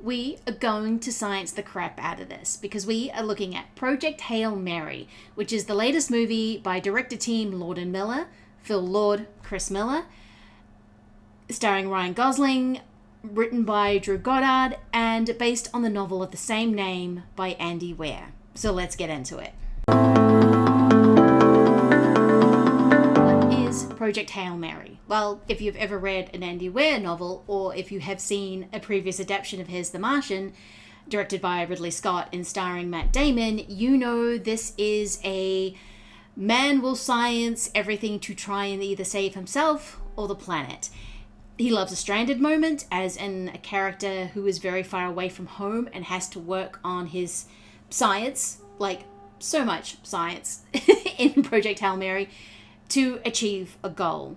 we are going to science the crap out of this because we are looking at Project Hail Mary, which is the latest movie by director team Lord and Miller, Phil Lord, Chris Miller, starring Ryan Gosling, written by Drew Goddard, and based on the novel of the same name by Andy Weir. So let's get into it. What is Project Hail Mary? Well, if you've ever read an Andy Weir novel, or if you have seen a previous adaptation of his The Martian, directed by Ridley Scott and starring Matt Damon, you know this is a man will science everything to try and either save himself or the planet. He loves a stranded moment, as in a character who is very far away from home and has to work on his science, like so much science in Project Hail Mary, to achieve a goal.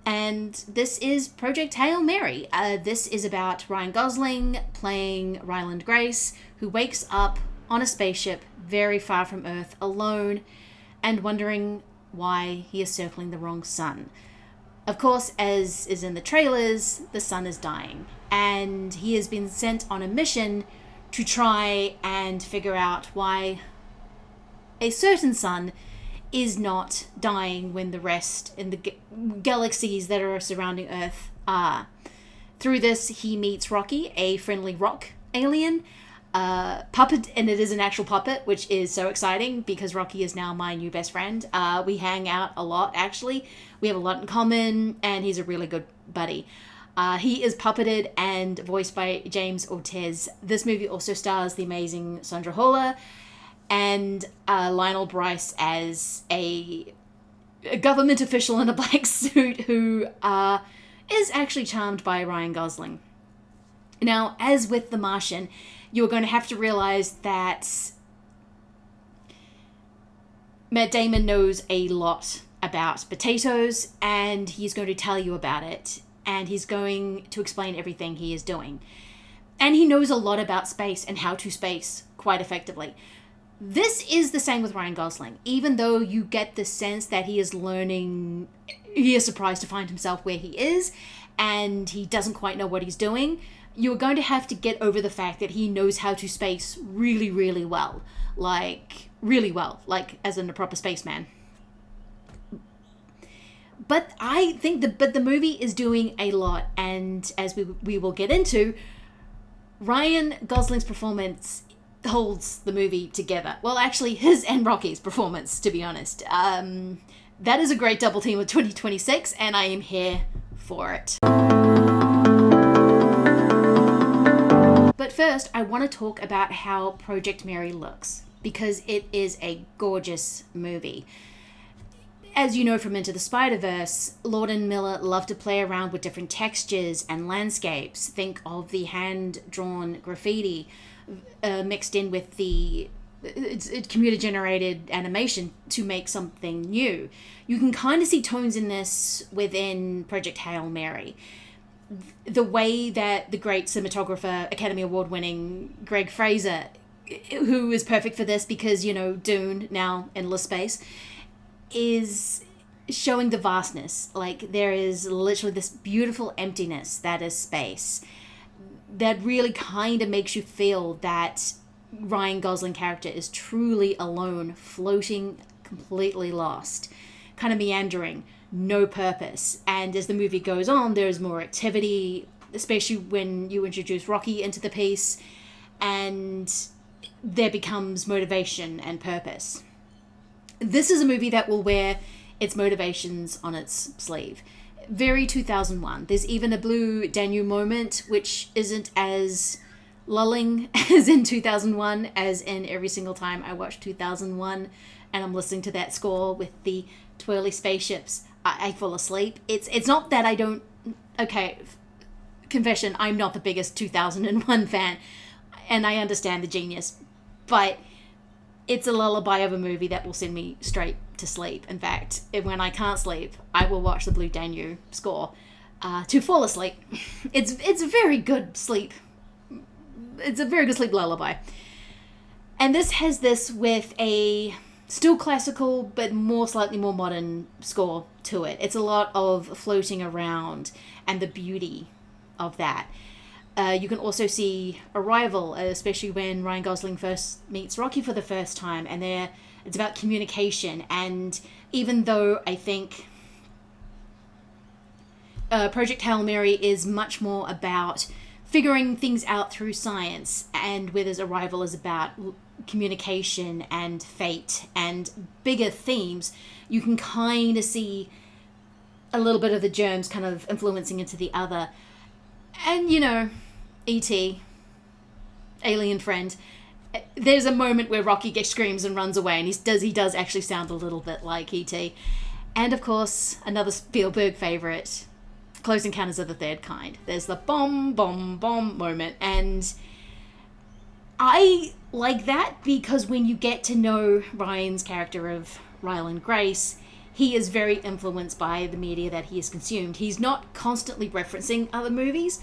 And this is Project Hail Mary. This is about Ryan Gosling playing Ryland Grace, who wakes up on a spaceship very far from Earth alone and wondering why he is circling the wrong sun. Of course, as is in the trailers, the sun is dying, and he has been sent on a mission to try and figure out why a certain sun is not dying when the rest in the galaxies that are surrounding Earth are. Through this, he meets Rocky, a friendly rock alien, puppet, and it is an actual puppet, which is so exciting because Rocky is now my new best friend. We hang out a lot, actually. We have a lot in common, and he's a really good buddy. He is puppeted and voiced by James Ortez. This movie also stars the amazing Sandra Hüller and Lionel Bryce as a government official in a black suit who is actually charmed by Ryan Gosling. Now, as with The Martian, you're going to have to realize that Matt Damon knows a lot about potatoes, and he's going to tell you about it, and he's going to explain everything he is doing. And he knows a lot about space and how to space quite effectively. This is the same with Ryan Gosling. Even though you get the sense that he is learning, he is surprised to find himself where he is, and he doesn't quite know what he's doing, you're going to have to get over the fact that he knows how to space really, really well. Like, really well. Like, as in a proper spaceman. But I think the movie is doing a lot, and as we will get into, Ryan Gosling's performance holds the movie together. Well, actually, his and Rocky's performance, to be honest. That is a great double team of 2026, and I am here for it. But first, I want to talk about how Project Mary looks, because it is a gorgeous movie. As you know from Into the Spider-Verse, Lord and Miller love to play around with different textures and landscapes. Think of the hand-drawn graffiti mixed in with the computer-generated animation to make something new. You can kind of see tones in this within Project Hail Mary. The way that the great cinematographer, Academy Award-winning Greg Fraser, who is perfect for this because, you know, Dune, now endless space, is showing the vastness. Like, there is literally this beautiful emptiness that is space that really kind of makes you feel that Ryan Gosling character is truly alone, floating, completely lost, kind of meandering, no purpose. And as the movie goes on, there's more activity, especially when you introduce Rocky into the piece, and there becomes motivation and purpose. This is a movie that will wear its motivations on its sleeve. Very 2001. There's even a Blue Danube moment, which isn't as lulling as in 2001, as in every single time I watch 2001 and I'm listening to that score with the twirly spaceships, I fall asleep. It's not that I don't... Okay, confession, I'm not the biggest 2001 fan, and I understand the genius, but it's a lullaby of a movie that will send me straight to sleep. In fact, when I can't sleep, I will watch the Blue Danube score to fall asleep. It's a very good sleep. It's a very good sleep lullaby. And this has this with a still classical, but slightly more modern score to it. It's a lot of floating around and the beauty of that. You can also see Arrival, especially when Ryan Gosling first meets Rocky for the first time, and it's about communication. And even though I think Project Hail Mary is much more about figuring things out through science, and whereas Arrival is about communication and fate and bigger themes, you can kind of see a little bit of the germs kind of influencing into the other. And, you know, E.T., alien friend, there's a moment where Rocky screams and runs away, and he does actually sound a little bit like E.T. And, of course, another Spielberg favourite, Close Encounters of the Third Kind. There's the bomb, bomb, bomb moment, and I like that because when you get to know Ryan's character of Ryland Grace, he is very influenced by the media that he has consumed. He's not constantly referencing other movies,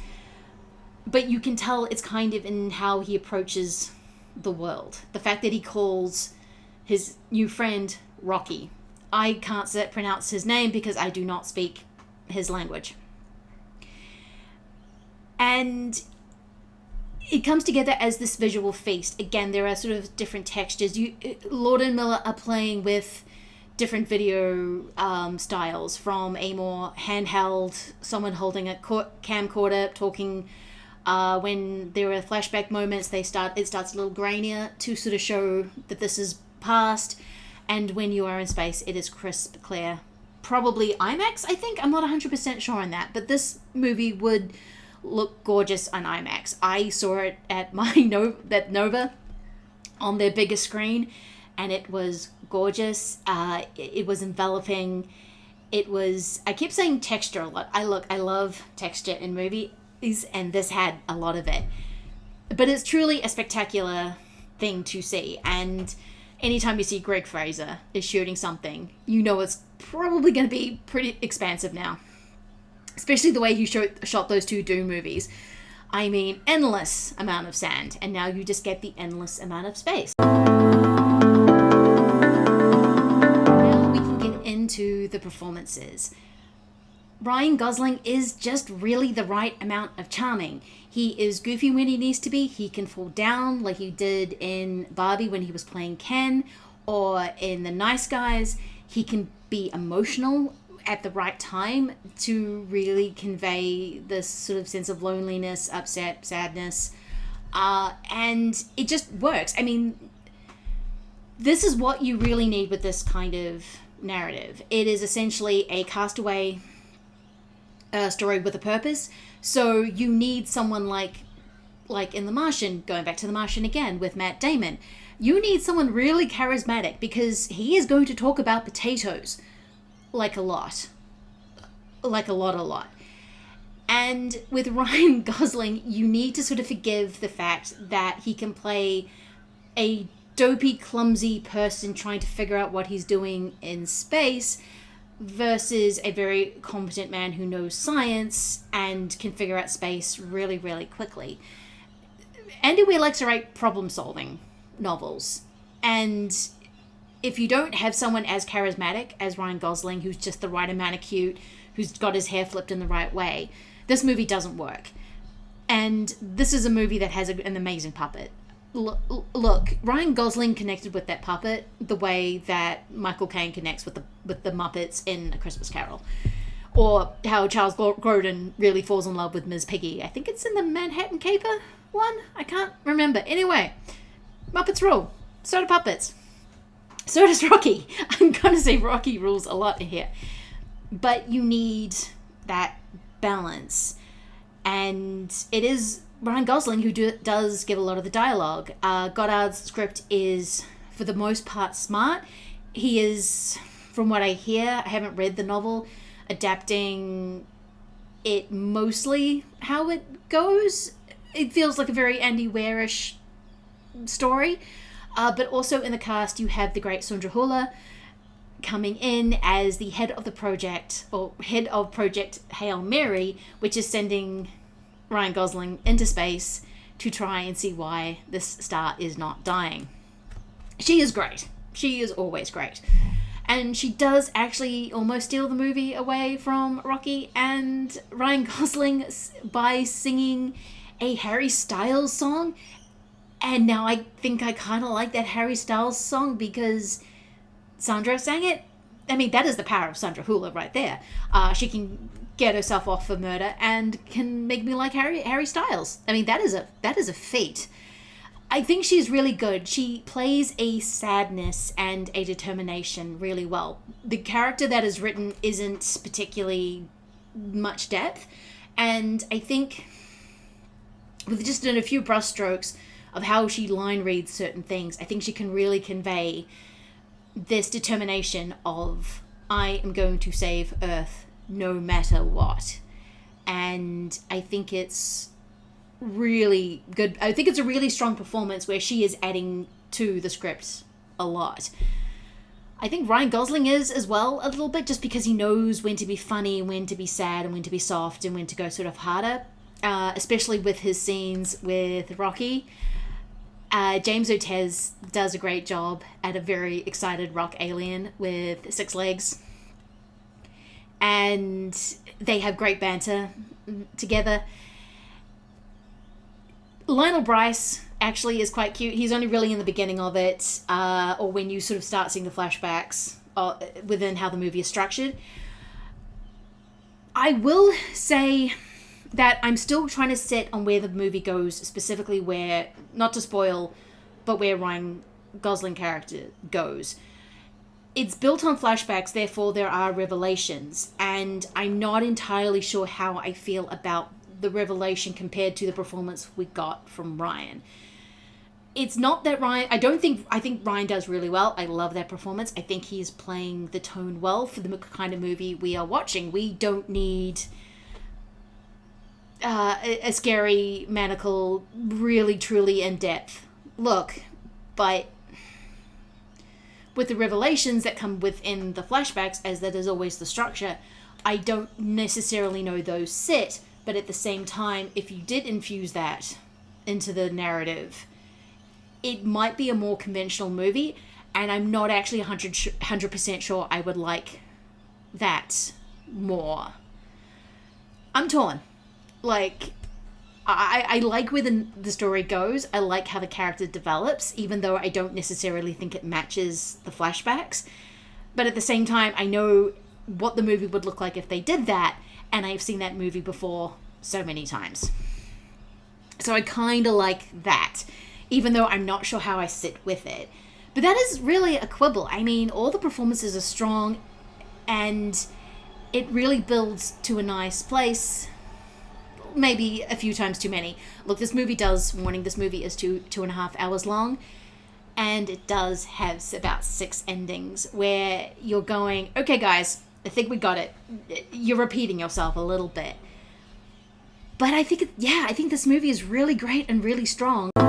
but you can tell it's kind of in how he approaches the world. The fact that he calls his new friend Rocky. I can't pronounce his name because I do not speak his language. And it comes together as this visual feast. Again, there are sort of different textures. Lord and Miller are playing with different video styles, from a more handheld, someone holding a camcorder talking. When there are flashback moments, it starts a little grainier to sort of show that this is past. And when you are in space, it is crisp, clear. Probably IMAX, I think. I'm not 100% sure on that. But this movie would look gorgeous on IMAX. I saw it at my Nova on their biggest screen, and it was gorgeous. It was enveloping. I keep saying texture a lot. I love texture in movies, and this had a lot of it. But it's truly a spectacular thing to see. And anytime you see Greg Fraser is shooting something, you know it's probably going to be pretty expansive now. Especially the way he shot those two Dune movies. I mean, endless amount of sand, and now you just get the endless amount of space. Now we can get into the performances. Ryan Gosling is just really the right amount of charming. He is goofy when he needs to be. He can fall down like he did in Barbie when he was playing Ken, or in The Nice Guys. He can be emotional at the right time to really convey this sort of sense of loneliness, upset, sadness, and it just works. I mean, this is what you really need with this kind of narrative. It is essentially a castaway story with a purpose. So you need someone like in The Martian, going back to The Martian again with Matt Damon. You need someone really charismatic because he is going to talk about potatoes a lot. And with Ryan Gosling, you need to sort of forgive the fact that he can play a dopey, clumsy person trying to figure out what he's doing in space versus a very competent man who knows science and can figure out space really, really quickly. Andy Weir likes to write problem-solving novels, and if you don't have someone as charismatic as Ryan Gosling, who's just the right amount of cute, who's got his hair flipped in the right way, this movie doesn't work. And this is a movie that has an amazing puppet. Look, Ryan Gosling connected with that puppet the way that Michael Caine connects with the Muppets in A Christmas Carol. Or how Charles Grodin really falls in love with Ms. Piggy. I think it's in the Manhattan Caper one? I can't remember. Anyway, Muppets rule. So do puppets. So does Rocky. I'm going to say Rocky rules a lot here. But you need that balance. And it is Ryan Gosling who does give a lot of the dialogue. Goddard's script is, for the most part, smart. He is, from what I hear, I haven't read the novel, adapting it mostly how it goes. It feels like a very Andy Weir-ish story. But also in the cast, you have the great Sandra Hüller coming in as the head of the project, or head of Project Hail Mary, which is sending Ryan Gosling into space to try and see why this star is not dying. She is great. She is always great. And she does actually almost steal the movie away from Rocky and Ryan Gosling by singing a Harry Styles song. And now I think I kind of like that Harry Styles song because Sandra sang it. I mean, that is the power of Sandra Hüller right there. She can get herself off for murder and can make me like Harry Styles. I mean, that is a feat. I think she's really good. She plays a sadness and a determination really well. The character that is written isn't particularly much depth, and I think with just in a few brushstrokes of how she line reads certain things, I think she can really convey this determination of, I am going to save Earth no matter what. And I think it's really good. I think it's a really strong performance where she is adding to the script a lot. I think Ryan Gosling is as well a little bit, just because he knows when to be funny, when to be sad, and when to be soft, and when to go sort of harder, especially with his scenes with Rocky. James Otez does a great job at a very excited rock alien with 6 legs. And they have great banter together. Lionel Bryce actually is quite cute. He's only really in the beginning of it, or when you sort of start seeing the flashbacks within how the movie is structured. I will say that I'm still trying to sit on where the movie goes, specifically where, not to spoil, but where Ryan Gosling character goes. It's built on flashbacks, therefore there are revelations, and I'm not entirely sure how I feel about the revelation compared to the performance we got from Ryan. It's not that Ryan, I think Ryan does really well. I love that performance. I think he's playing the tone well for the kind of movie we are watching. We don't need a scary, maniacal, really truly in-depth look, but with the revelations that come within the flashbacks, as that is always the structure, I don't necessarily know those sit. But at the same time, if you did infuse that into the narrative, it might be a more conventional movie, and I'm not actually 100% sure I would like that more. I'm torn. Like, I like where the story goes. I like how the character develops, even though I don't necessarily think it matches the flashbacks. But at the same time, I know what the movie would look like if they did that, and I've seen that movie before so many times. So I kind of like that, even though I'm not sure how I sit with it. But that is really a quibble. I mean, all the performances are strong, and it really builds to a nice place. Maybe a few times too many. Look, this movie is 2.5 hours long, and it does have about 6 endings where you're going, okay guys, I think we got it. You're repeating yourself a little bit. But I think this movie is really great and really strong. So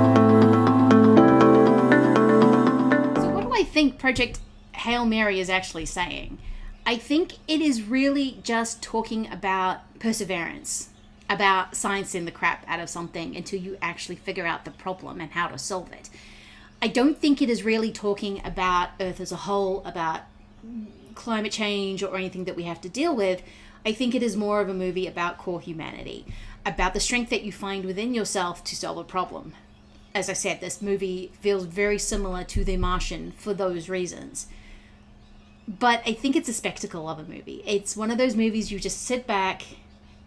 what do I think Project Hail Mary is actually saying? I think it is really just talking about perseverance, about sciencing the crap out of something until you actually figure out the problem and how to solve it. I don't think it is really talking about Earth as a whole, about climate change or anything that we have to deal with. I think it is more of a movie about core humanity, about the strength that you find within yourself to solve a problem. As I said, this movie feels very similar to The Martian for those reasons. But I think it's a spectacle of a movie. It's one of those movies you just sit back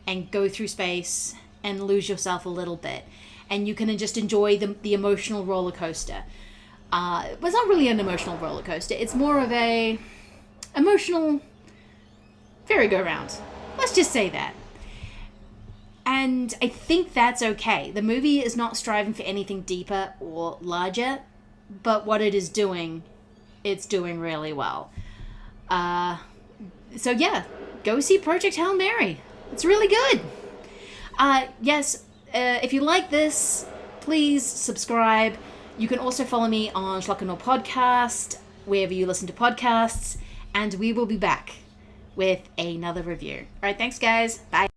and go through space and lose yourself a little bit. And you can just enjoy the emotional roller coaster. Well, it's not really an emotional roller coaster. It's more of a emotional merry-go-round. Let's just say that. And I think that's okay. The movie is not striving for anything deeper or larger, but what it is doing, it's doing really well. So yeah, go see Project Hail Mary. It's really good. Yes, if you like this, please subscribe. You can also follow me on Schlock podcast, wherever you listen to podcasts, and we will be back with another review. All right, thanks guys. Bye.